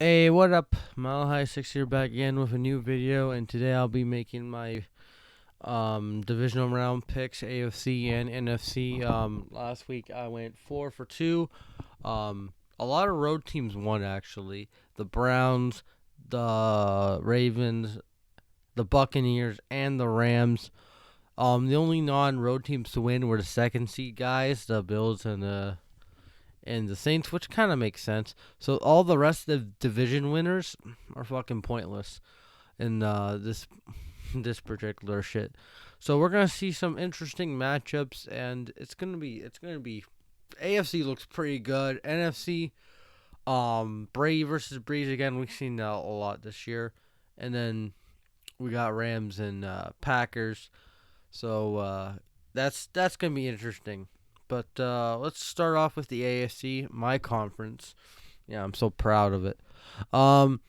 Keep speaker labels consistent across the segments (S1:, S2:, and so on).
S1: Hey, what up? Mile High 6 here back again with a new video, and today I'll be making my divisional round picks, AFC and NFC. Last week I went 4 for 2. A lot of road teams won actually. The Browns, the Ravens, the Buccaneers, and the Rams. The only non-road teams to win were the second seed guys, the Bills and the Saints, which kind of makes sense. So all the rest of the division winners are fucking pointless in this particular shit. So we're gonna see some interesting matchups, and it's gonna be. AFC looks pretty good. NFC, Brady versus Breeze again. We've seen that a lot this year, and then we got Rams and Packers. So that's gonna be interesting. But let's start off with the AFC, my conference. Yeah, I'm so proud of it. Um,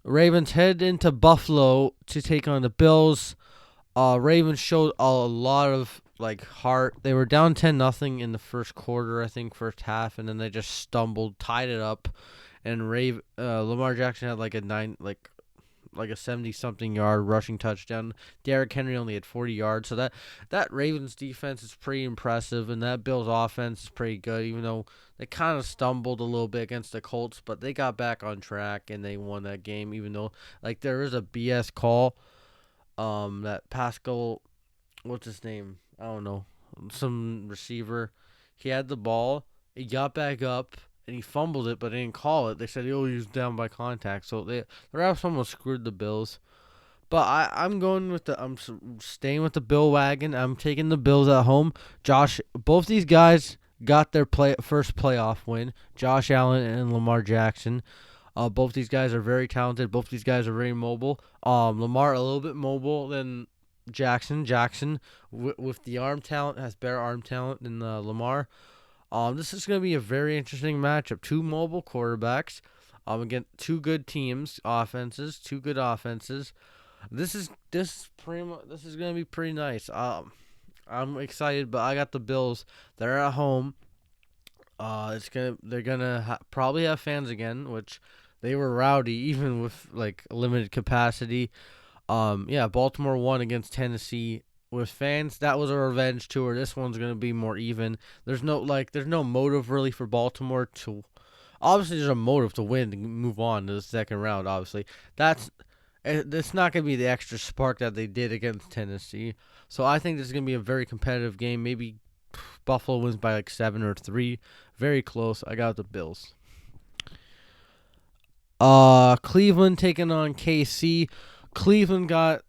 S1: Ravens head into Buffalo to take on the Bills. Ravens showed a lot of heart. They were down 10-0 in the first quarter, I think, first half, and then they just stumbled, tied it up, and Lamar Jackson had like a 70-something yard rushing touchdown. Derrick Henry only had 40 yards. So that Ravens defense is pretty impressive, and that Bills offense is pretty good, even though they kind of stumbled a little bit against the Colts, but they got back on track and they won that game, even though there is a BS call. That Pascal, what's his name? I don't know. Some receiver. He had the ball. He got back up and he fumbled it, but they didn't call it. They said he was down by contact. So the refs almost screwed the Bills. But I'm staying with the Bill wagon. I'm taking the Bills at home. Both these guys got their first playoff win. Josh Allen and Lamar Jackson. Both these guys are very talented. Both these guys are very mobile. Lamar a little bit mobile than Jackson. Jackson with the arm talent has better arm talent than Lamar. This is going to be a very interesting matchup. Two mobile quarterbacks. Against two good teams, two good offenses. This is going to be pretty nice. I'm excited, but I got the Bills. They're at home. They're gonna probably have fans again, which they were rowdy even with limited capacity. Yeah, Baltimore won against Tennessee with fans. That was a revenge tour. This one's gonna be more even. There's no motive really for Baltimore to. Obviously, there's a motive to win and move on to the second round. Obviously, it's not gonna be the extra spark that they did against Tennessee. So I think this is gonna be a very competitive game. Maybe Buffalo wins by 7 or 3. Very close. I got the Bills. Cleveland taking on KC. Cleveland got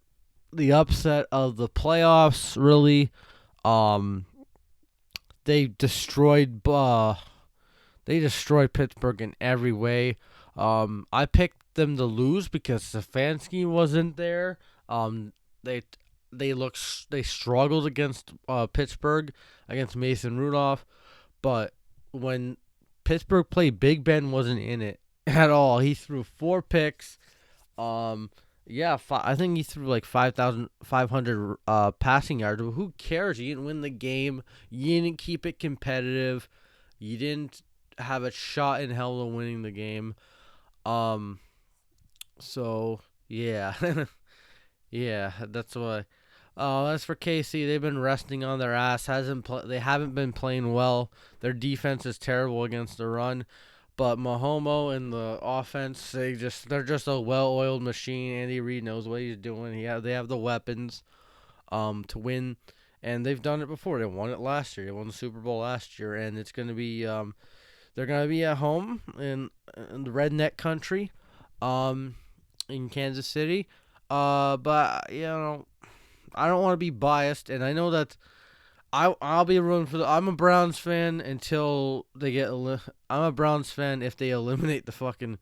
S1: the upset of the playoffs. Really, um, they destroyed Pittsburgh in every way. I picked them to lose because Stefanski wasn't there. They they struggled against Pittsburgh against Mason Rudolph, but when Pittsburgh played, Big Ben wasn't in it at all. He threw 4 picks. I think he threw like 5,500 passing yards. But who cares? You didn't win the game. You didn't keep it competitive. You didn't have a shot in hell of winning the game. Um. So yeah, yeah. That's why. As for KC, they've been resting on their ass. They haven't been playing well. Their defense is terrible against the run. But Mahomo and the offense, they're just a well-oiled machine. Andy Reid knows what he's doing. They have the weapons to win, and they've done it before. They won it last year. They won the Super Bowl last year, and it's gonna be they're gonna be at home in the redneck country, in Kansas City. But I don't want to be biased, and I know that I'll be rooting for I'm a Browns fan until they get. I'm a Browns fan if they eliminate the fucking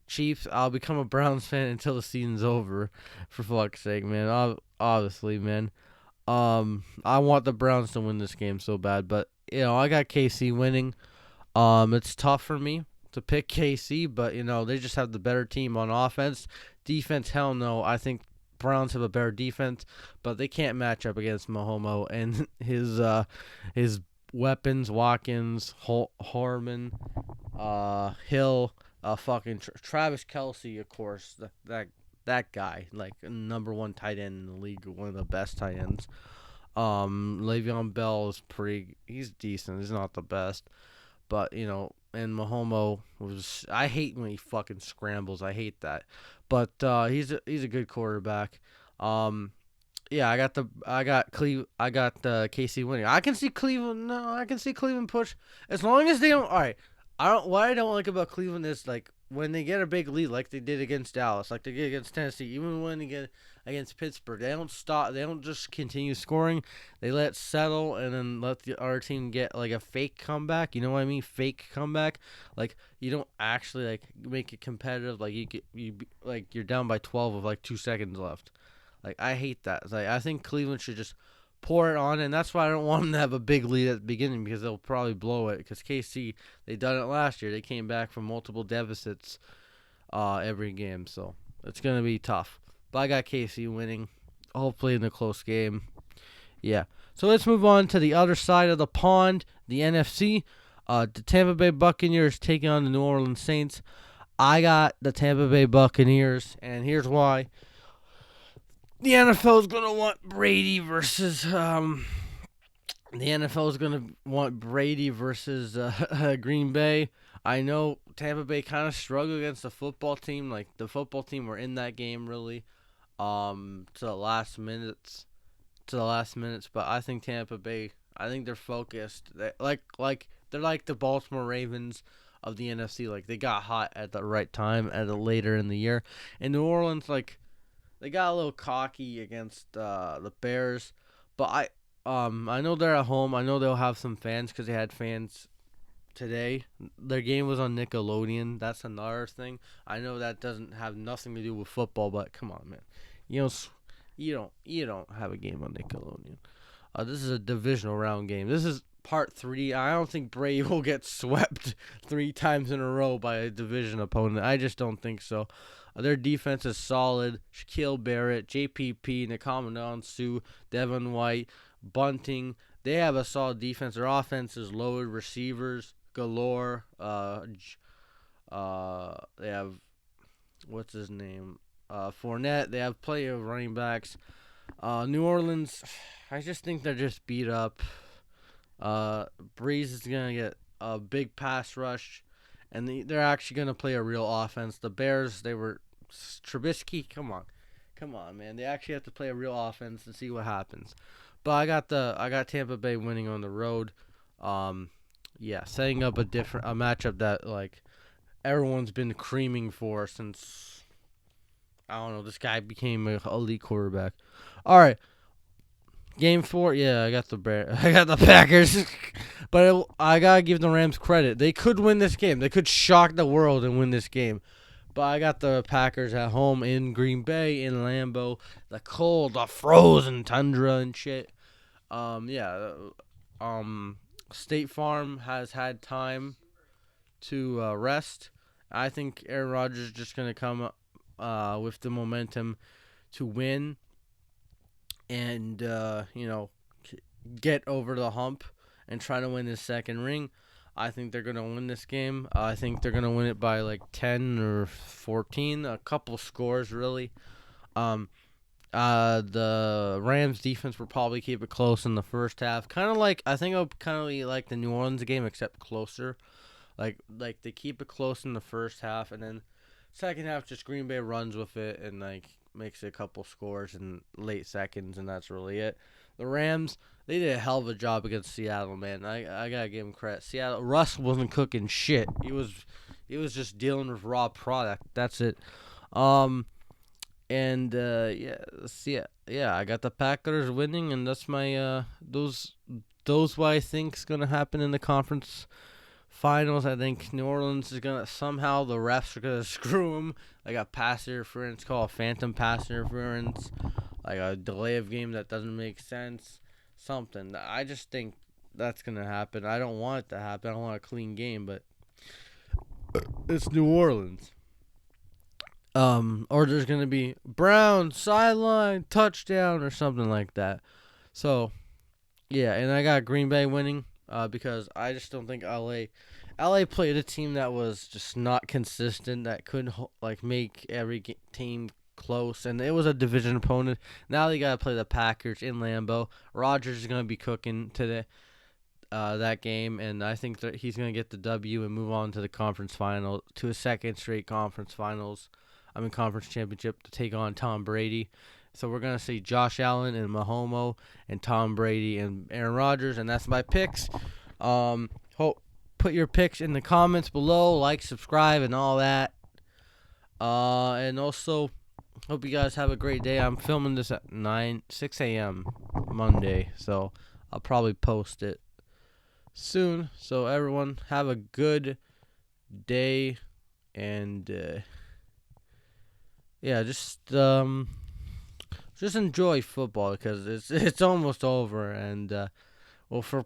S1: Chiefs. I'll become a Browns fan until the season's over. For fuck's sake, man. Obviously, man. I want the Browns to win this game so bad, but I got KC winning. It's tough for me to pick KC, but they just have the better team on offense. Defense, hell no. I think Browns have a better defense, but they can't match up against Mahomo and his weapons, Watkins, Harmon, Hill. fucking Travis Kelce, of course, that guy, like number one tight end in the league, one of the best tight ends. Le'Veon Bell is he's decent. He's not the best, but and Mahomes I hate when he fucking scrambles. I hate that, but he's a good quarterback. Um, yeah, I got KC winning. I can see Cleveland. No, I can see Cleveland push as long as they don't. All right, I don't. What I don't like about Cleveland is like when they get a big lead, like they did against Dallas, like they did against Tennessee, even when they get against Pittsburgh, they don't stop. They don't just continue scoring. They let it settle and then let the other team get like a fake comeback. You know what I mean? Fake comeback. Like you don't actually like make it competitive. Like like you're down by 12 with like 2 seconds left. Like I hate that. Like I think Cleveland should just pour it on, and that's why I don't want them to have a big lead at the beginning because they'll probably blow it. Because KC, they done it last year. They came back from multiple deficits every game, so it's gonna be tough. But I got KC winning, hopefully in a close game. Yeah. So let's move on to the other side of the pond, the NFC. The Tampa Bay Buccaneers taking on the New Orleans Saints. I got the Tampa Bay Buccaneers, and here's why. The NFL is gonna want Brady versus Green Bay. I know Tampa Bay kind of struggled against the football team. Like the football team were in that game really, to the last minutes, But I think Tampa Bay. I think they're focused. They're like the Baltimore Ravens of the NFC. Like they got hot at the right time, later in the year. And New Orleans, like they got a little cocky against the Bears, but I know they're at home. I know they'll have some fans because they had fans today. Their game was on Nickelodeon. That's another thing. I know that doesn't have nothing to do with football, but come on, man. You don't have a game on Nickelodeon. This is a divisional round game. This is part 3. I don't think Brady will get swept 3 times in a row by a division opponent. I just don't think so. Their defense is solid. Shaquille Barrett, JPP, Nakamana Sue, Devin White, Bunting. They have a solid defense. Their offense is loaded. Receivers galore. They have what's his name? Fournette. They have plenty of running backs. New Orleans, I just think they're just beat up. Breeze is gonna get a big pass rush, and they're actually gonna play a real offense. The Bears, they were Trubisky. Come on, man. They actually have to play a real offense and see what happens. But I got Tampa Bay winning on the road. Yeah, setting up a matchup that like everyone's been creaming for since I don't know. This guy became an elite quarterback. All right. Game 4, yeah, I got the Packers, but I gotta give the Rams credit. They could win this game. They could shock the world and win this game. But I got the Packers at home in Green Bay, in Lambeau, the cold, the frozen tundra and shit. Yeah, State Farm has had time to rest. I think Aaron Rodgers is just gonna come with the momentum to win. And, get over the hump and try to win his second ring. I think they're going to win this game. I think they're going to win it by like 10 or 14, a couple scores, really. The Rams defense will probably keep it close in the first half. I think it'll kind of be like the New Orleans game, except closer. Like they keep it close in the first half, and then second half, just Green Bay runs with it and, like, makes a couple scores in late seconds, and that's really it. The Rams, they did a hell of a job against Seattle, man. I gotta give them credit. Seattle, Russ wasn't cooking shit. He was just dealing with raw product. That's it. Yeah, I got the Packers winning, and that's my those what I think's gonna happen in the conference finals. I think New Orleans is gonna somehow the refs are gonna screw them. Like a pass interference, called phantom pass interference, like a delay of game that doesn't make sense. Something. I just think that's gonna happen. I don't want it to happen. I want a clean game, but it's New Orleans. Or there's gonna be Brown sideline touchdown or something like that. So, yeah, and I got Green Bay winning. Because I just don't think LA LA played a team that was just not consistent, that couldn't make every team close, and it was a division opponent. Now they got to play the Packers in Lambeau. Rodgers is going to be cooking today. That game, and I think that he's going to get the W and move on to the conference final, to a second straight conference championship to take on Tom Brady. So we're going to see Josh Allen and Mahomes and Tom Brady and Aaron Rodgers, and that's my picks. Put your picks in the comments below, like, subscribe, and all that. And also, hope you guys have a great day. I'm filming this at 6 a.m. Monday, so I'll probably post it soon. So everyone, have a good day, and just enjoy football, because it's almost over. And for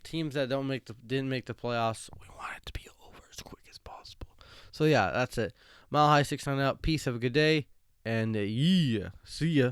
S1: teams that didn't make the playoffs, we want it to be over as quick as possible. So yeah, that's it. Mile High 6 out. Peace. Have a good day, and see ya.